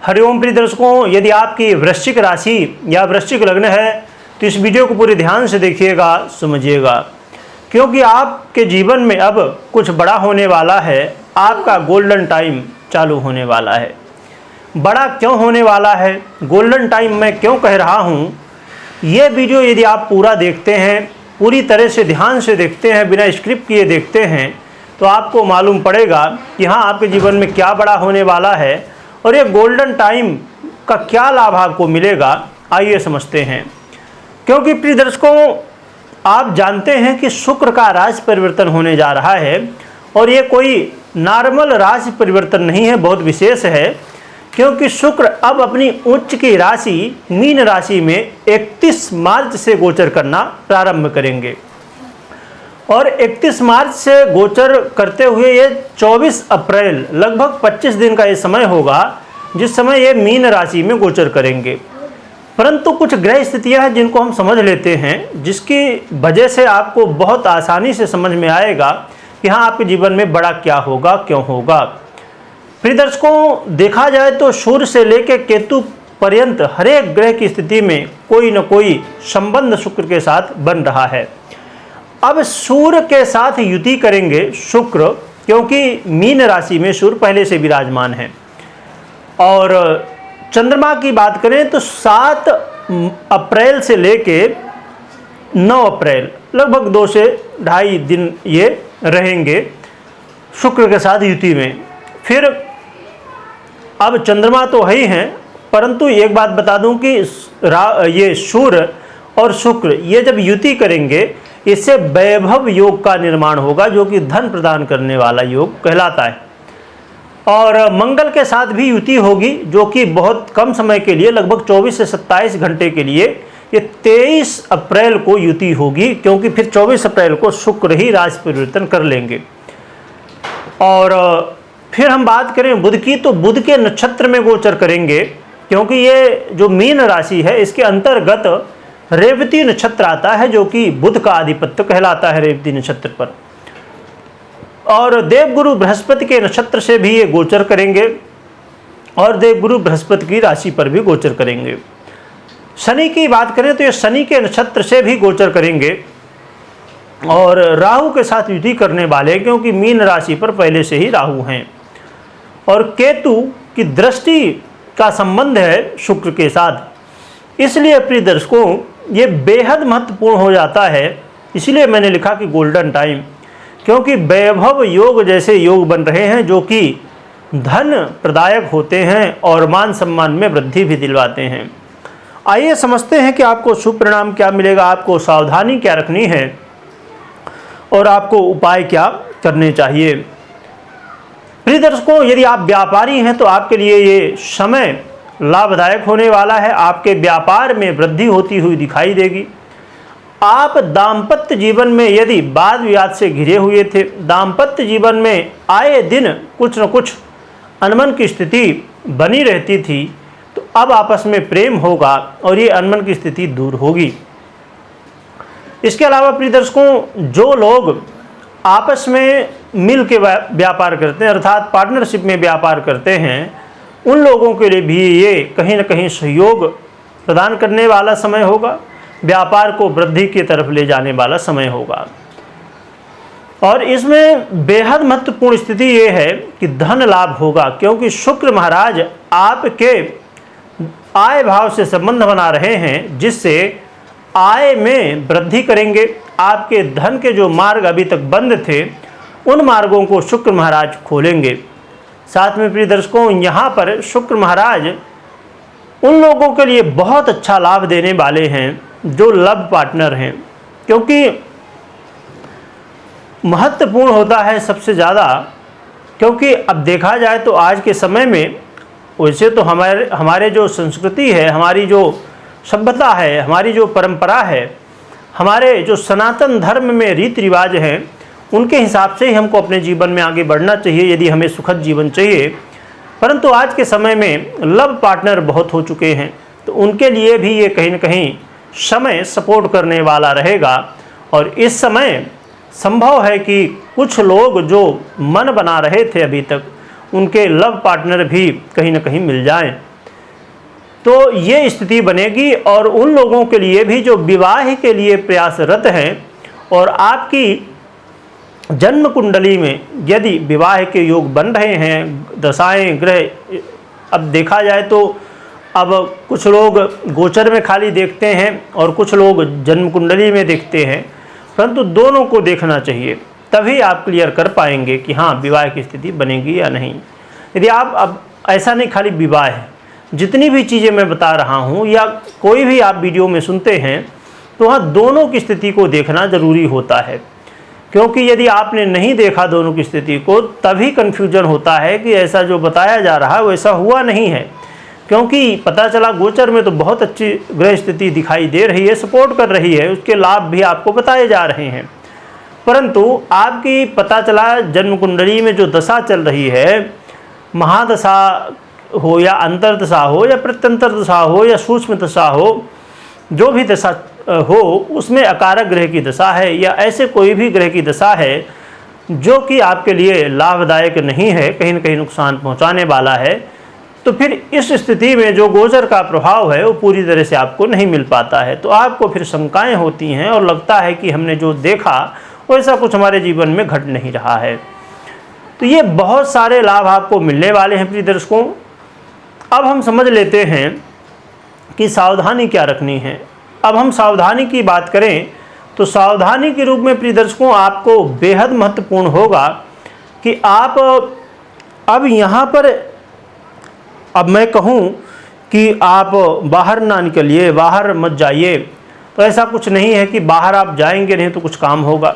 हरिओम प्रिय दर्शकों, यदि आपकी वृश्चिक राशि या वृश्चिक लग्न है तो इस वीडियो को पूरे ध्यान से देखिएगा, समझिएगा, क्योंकि आपके जीवन में अब कुछ बड़ा होने वाला है। आपका गोल्डन टाइम चालू होने वाला है। बड़ा क्यों होने वाला है, गोल्डन टाइम मैं क्यों कह रहा हूँ, ये वीडियो यदि आप पूरा देखते हैं, पूरी तरह से ध्यान से देखते हैं, बिना स्क्रिप्ट किए देखते हैं, तो आपको मालूम पड़ेगा कि हाँ, आपके जीवन में क्या बड़ा होने वाला है और ये गोल्डन टाइम का क्या लाभ आपको मिलेगा। आइए समझते हैं। क्योंकि प्रिय दर्शकों, आप जानते हैं कि शुक्र का राशि परिवर्तन होने जा रहा है और ये कोई नॉर्मल राशि परिवर्तन नहीं है, बहुत विशेष है। क्योंकि शुक्र अब अपनी उच्च की राशि मीन राशि में 31 मार्च से गोचर करना प्रारंभ करेंगे और 31 मार्च से गोचर करते हुए ये 24 अप्रैल लगभग 25 दिन का ये समय होगा जिस समय ये मीन राशि में गोचर करेंगे। परंतु कुछ ग्रह स्थितियां हैं जिनको हम समझ लेते हैं, जिसकी वजह से आपको बहुत आसानी से समझ में आएगा कि हाँ, आपके जीवन में बड़ा क्या होगा, क्यों होगा। प्रिय दर्शकों, देखा जाए तो सूर्य से लेकर केतु पर्यंत हर एक ग्रह की स्थिति में कोई न कोई संबंध शुक्र के साथ बन रहा है। अब सूर्य के साथ युति करेंगे शुक्र, क्योंकि मीन राशि में सूर्य पहले से विराजमान है। और चंद्रमा की बात करें तो 7 अप्रैल से लेके 9 अप्रैल लगभग 2 से 2.5 दिन ये रहेंगे शुक्र के साथ युति में। फिर अब चंद्रमा तो है ही हैं, परंतु एक बात बता दूं कि ये सूर्य और शुक्र ये जब युति करेंगे, इससे वैभव योग का निर्माण होगा, जो कि धन प्रदान करने वाला योग कहलाता है। और मंगल के साथ भी युति होगी, जो कि बहुत कम समय के लिए, लगभग 24 से 27 घंटे के लिए, ये 23 अप्रैल को युति होगी, क्योंकि फिर 24 अप्रैल को शुक्र ही राशि परिवर्तन कर लेंगे। और फिर हम बात करें बुध की, तो बुध के नक्षत्र में गोचर करेंगे, क्योंकि ये जो मीन राशि है इसके अंतर्गत रेवती नक्षत्र आता है, जो कि बुध का आधिपत्य कहलाता है रेवती नक्षत्र पर। और देवगुरु बृहस्पति के नक्षत्र से भी ये गोचर करेंगे और देवगुरु बृहस्पति की राशि पर भी गोचर करेंगे। शनि की बात करें तो ये शनि के नक्षत्र से भी गोचर करेंगे और राहु के साथ युति करने वाले, क्योंकि मीन राशि पर पहले से ही राहु हैं। और केतु की दृष्टि का संबंध है शुक्र के साथ, इसलिए प्रिय दर्शकों ये बेहद महत्वपूर्ण हो जाता है। इसलिए मैंने लिखा कि गोल्डन टाइम, क्योंकि वैभव योग जैसे योग बन रहे हैं जो कि धन प्रदायक होते हैं और मान सम्मान में वृद्धि भी दिलवाते हैं। आइए समझते हैं कि आपको शुभ परिणाम क्या मिलेगा, आपको सावधानी क्या रखनी है और आपको उपाय क्या करने चाहिए। प्रिय दर्शकों, यदि आप व्यापारी हैं तो आपके लिए ये समय लाभदायक होने वाला है। आपके व्यापार में वृद्धि होती हुई दिखाई देगी। आप दाम्पत्य जीवन में यदि वाद विवाद से घिरे हुए थे, दाम्पत्य जीवन में आए दिन कुछ न कुछ अनबन की स्थिति बनी रहती थी, तो अब आपस में प्रेम होगा और ये अनबन की स्थिति दूर होगी। इसके अलावा प्रिय दर्शकों, जो लोग आपस में मिल के व्यापार करते हैं, अर्थात पार्टनरशिप में व्यापार करते हैं, उन लोगों के लिए भी ये कहीं न कहीं सहयोग प्रदान करने वाला समय होगा, व्यापार को वृद्धि की तरफ ले जाने वाला समय होगा। और इसमें बेहद महत्वपूर्ण स्थिति ये है कि धन लाभ होगा, क्योंकि शुक्र महाराज आपके आय भाव से संबंध बना रहे हैं, जिससे आय में वृद्धि करेंगे। आपके धन के जो मार्ग अभी तक बंद थे, उन मार्गों को शुक्र महाराज खोलेंगे। साथ में प्रिय दर्शकों, यहाँ पर शुक्र महाराज उन लोगों के लिए बहुत अच्छा लाभ देने वाले हैं जो लव पार्टनर हैं, क्योंकि महत्वपूर्ण होता है सबसे ज़्यादा। क्योंकि अब देखा जाए तो आज के समय में वैसे तो हमारे जो संस्कृति है, हमारी जो सभ्यता है, हमारी जो परंपरा है, हमारे जो सनातन धर्म में रीति रिवाज हैं, उनके हिसाब से ही हमको अपने जीवन में आगे बढ़ना चाहिए यदि हमें सुखद जीवन चाहिए। परंतु आज के समय में लव पार्टनर बहुत हो चुके हैं, तो उनके लिए भी ये कहीं न कहीं समय सपोर्ट करने वाला रहेगा। और इस समय संभव है कि कुछ लोग जो मन बना रहे थे अभी तक, उनके लव पार्टनर भी कहीं न कहीं मिल जाएं। तो ये स्थिति बनेगी। और उन लोगों के लिए भी जो विवाह के लिए प्रयासरत हैं और आपकी जन्म कुंडली में यदि विवाह के योग बन रहे हैं, दशाएं ग्रह, अब देखा जाए तो अब कुछ लोग गोचर में खाली देखते हैं और कुछ लोग जन्म कुंडली में देखते हैं, परंतु दोनों को देखना चाहिए, तभी आप क्लियर कर पाएंगे कि हाँ विवाह की स्थिति बनेगी या नहीं। यदि आप अब ऐसा नहीं खाली विवाह है, जितनी भी चीज़ें मैं बता रहा हूँ या कोई भी आप वीडियो में सुनते हैं तो वहाँ दोनों की स्थिति को देखना ज़रूरी होता है, क्योंकि यदि आपने नहीं देखा दोनों की स्थिति को तभी कन्फ्यूजन होता है कि ऐसा जो बताया जा रहा है वैसा हुआ नहीं है। क्योंकि पता चला गोचर में तो बहुत अच्छी ग्रह स्थिति दिखाई दे रही है, सपोर्ट कर रही है, उसके लाभ भी आपको बताए जा रहे हैं, परंतु आपकी पता चला जन्म कुंडली में जो दशा चल रही है, महादशा हो या अंतर्दशा हो या प्रत्यंतर दशा हो या सूक्ष्म दशा हो, जो भी दशा हो उसमें अकारक ग्रह की दशा है या ऐसे कोई भी ग्रह की दशा है जो कि आपके लिए लाभदायक नहीं है, कहीं न कहीं नुकसान पहुंचाने वाला है, तो फिर इस स्थिति में जो गोचर का प्रभाव है वो पूरी तरह से आपको नहीं मिल पाता है। तो आपको फिर शंकाएं होती हैं और लगता है कि हमने जो देखा वैसा कुछ हमारे जीवन में घट नहीं रहा है। तो ये बहुत सारे लाभ आपको मिलने वाले हैं प्रिय दर्शकों। अब हम समझ लेते हैं कि सावधानी क्या रखनी है। अब हम सावधानी की बात करें तो सावधानी के रूप में प्रिय दर्शकों आपको बेहद महत्वपूर्ण होगा कि आप अब यहाँ पर, अब मैं कहूँ कि आप बाहर ना निकलिए, बाहर मत जाइए, तो ऐसा कुछ नहीं है कि बाहर आप जाएंगे नहीं तो कुछ काम होगा।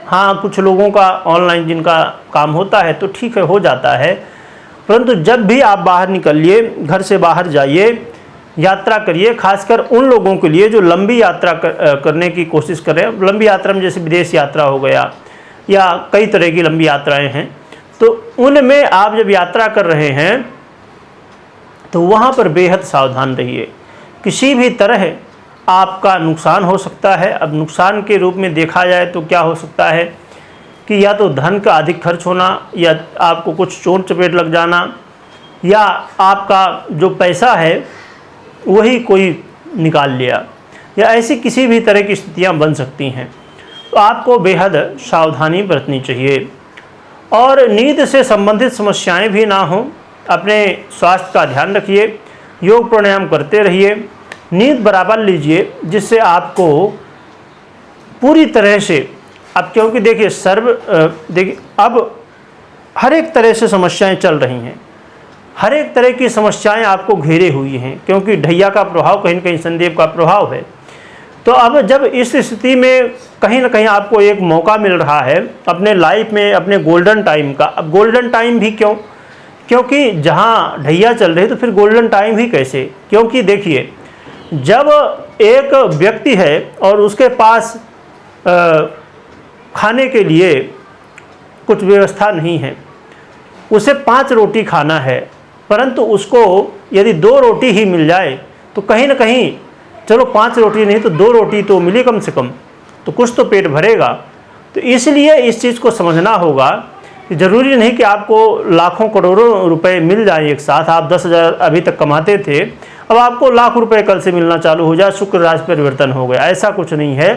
हाँ, कुछ लोगों का ऑनलाइन जिनका काम होता है तो ठीक है, हो जाता है, परंतु जब भी आप बाहर निकलिए, घर से बाहर जाइए, यात्रा करिए, खासकर उन लोगों के लिए जो लंबी यात्रा करने की कोशिश कर रहे हैं। लंबी यात्रा में जैसे विदेश यात्रा हो गया या कई तरह की लंबी यात्राएं हैं, तो उनमें आप जब यात्रा कर रहे हैं तो वहाँ पर बेहद सावधान रहिए। किसी भी तरह आपका नुकसान हो सकता है। अब नुकसान के रूप में देखा जाए तो क्या हो सकता है कि या तो धन का अधिक खर्च होना, या आपको कुछ चोट चपेट लग जाना, या आपका जो पैसा है वही कोई निकाल लिया, या ऐसी किसी भी तरह की स्थितियां बन सकती हैं। तो आपको बेहद सावधानी बरतनी चाहिए। और नींद से संबंधित समस्याएं भी ना हों, अपने स्वास्थ्य का ध्यान रखिए, योग प्राणायाम करते रहिए, नींद बराबर लीजिए, जिससे आपको पूरी तरह से, अब क्योंकि देखिए देखिए अब हर एक तरह से समस्याएं चल रही हैं, हर एक तरह की समस्याएं आपको घेरे हुई हैं, क्योंकि ढैया का प्रभाव कहीं न कहीं शनिदेव का प्रभाव है। तो अब जब इस स्थिति में कहीं ना कहीं आपको एक मौका मिल रहा है अपने लाइफ में, अपने गोल्डन टाइम का। अब गोल्डन टाइम भी क्यों? क्योंकि जहां ढैया चल रही तो फिर गोल्डन टाइम ही कैसे? क्योंकि देखिए, जब एक व्यक्ति है और उसके पास खाने के लिए कुछ व्यवस्था नहीं है, उसे 5 रोटी खाना है, परंतु उसको यदि 2 रोटी ही मिल जाए तो कहीं ना कहीं, चलो 5 रोटी नहीं तो 2 रोटी तो मिले कम से कम, तो कुछ तो पेट भरेगा। तो इसलिए इस चीज़ को समझना होगा कि ज़रूरी नहीं कि आपको लाखों करोड़ों रुपए मिल जाए एक साथ। आप 10,000 अभी तक कमाते थे, अब आपको लाख रुपए कल से मिलना चालू हो जाए, शुक्र राशि परिवर्तन हो गया, ऐसा कुछ नहीं है।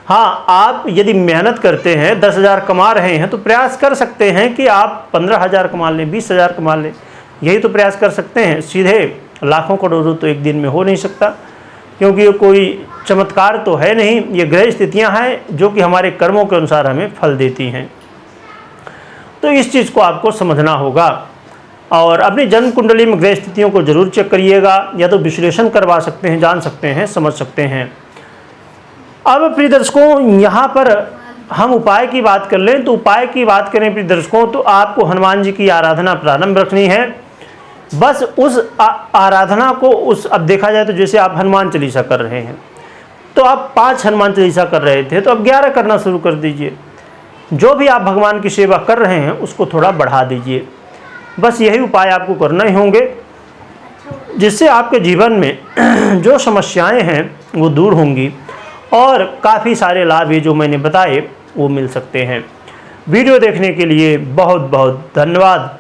हाँ, आप यदि मेहनत करते हैं, 10,000 कमा रहे हैं, तो प्रयास कर सकते हैं कि आप 15,000 कमा लें, 20,000 कमा लें, यही तो प्रयास कर सकते हैं। सीधे लाखों करोड़ों तो एक दिन में हो नहीं सकता, क्योंकि ये कोई चमत्कार तो है नहीं, ये ग्रह स्थितियाँ हैं जो कि हमारे कर्मों के अनुसार हमें फल देती हैं। तो इस चीज़ को आपको समझना होगा और अपनी जन्म कुंडली में ग्रह स्थितियों को जरूर चेक करिएगा, या तो विश्लेषण करवा सकते हैं, जान सकते हैं, समझ सकते हैं। अब प्रिय दर्शकों, यहाँ पर हम उपाय की बात कर लें तो उपाय की बात करें प्रिय दर्शकों, तो आपको हनुमान जी की आराधना प्रारंभ रखनी है। बस उस आराधना को अब देखा जाए तो जैसे आप हनुमान चालीसा कर रहे हैं तो आप 5 हनुमान चालीसा कर रहे थे तो अब 11 करना शुरू कर दीजिए। जो भी आप भगवान की सेवा कर रहे हैं उसको थोड़ा बढ़ा दीजिए। बस यही उपाय आपको करना ही होंगे, जिससे आपके जीवन में जो समस्याएं हैं वो दूर होंगी और काफ़ी सारे लाभ ये जो मैंने बताए वो मिल सकते हैं। वीडियो देखने के लिए बहुत बहुत धन्यवाद।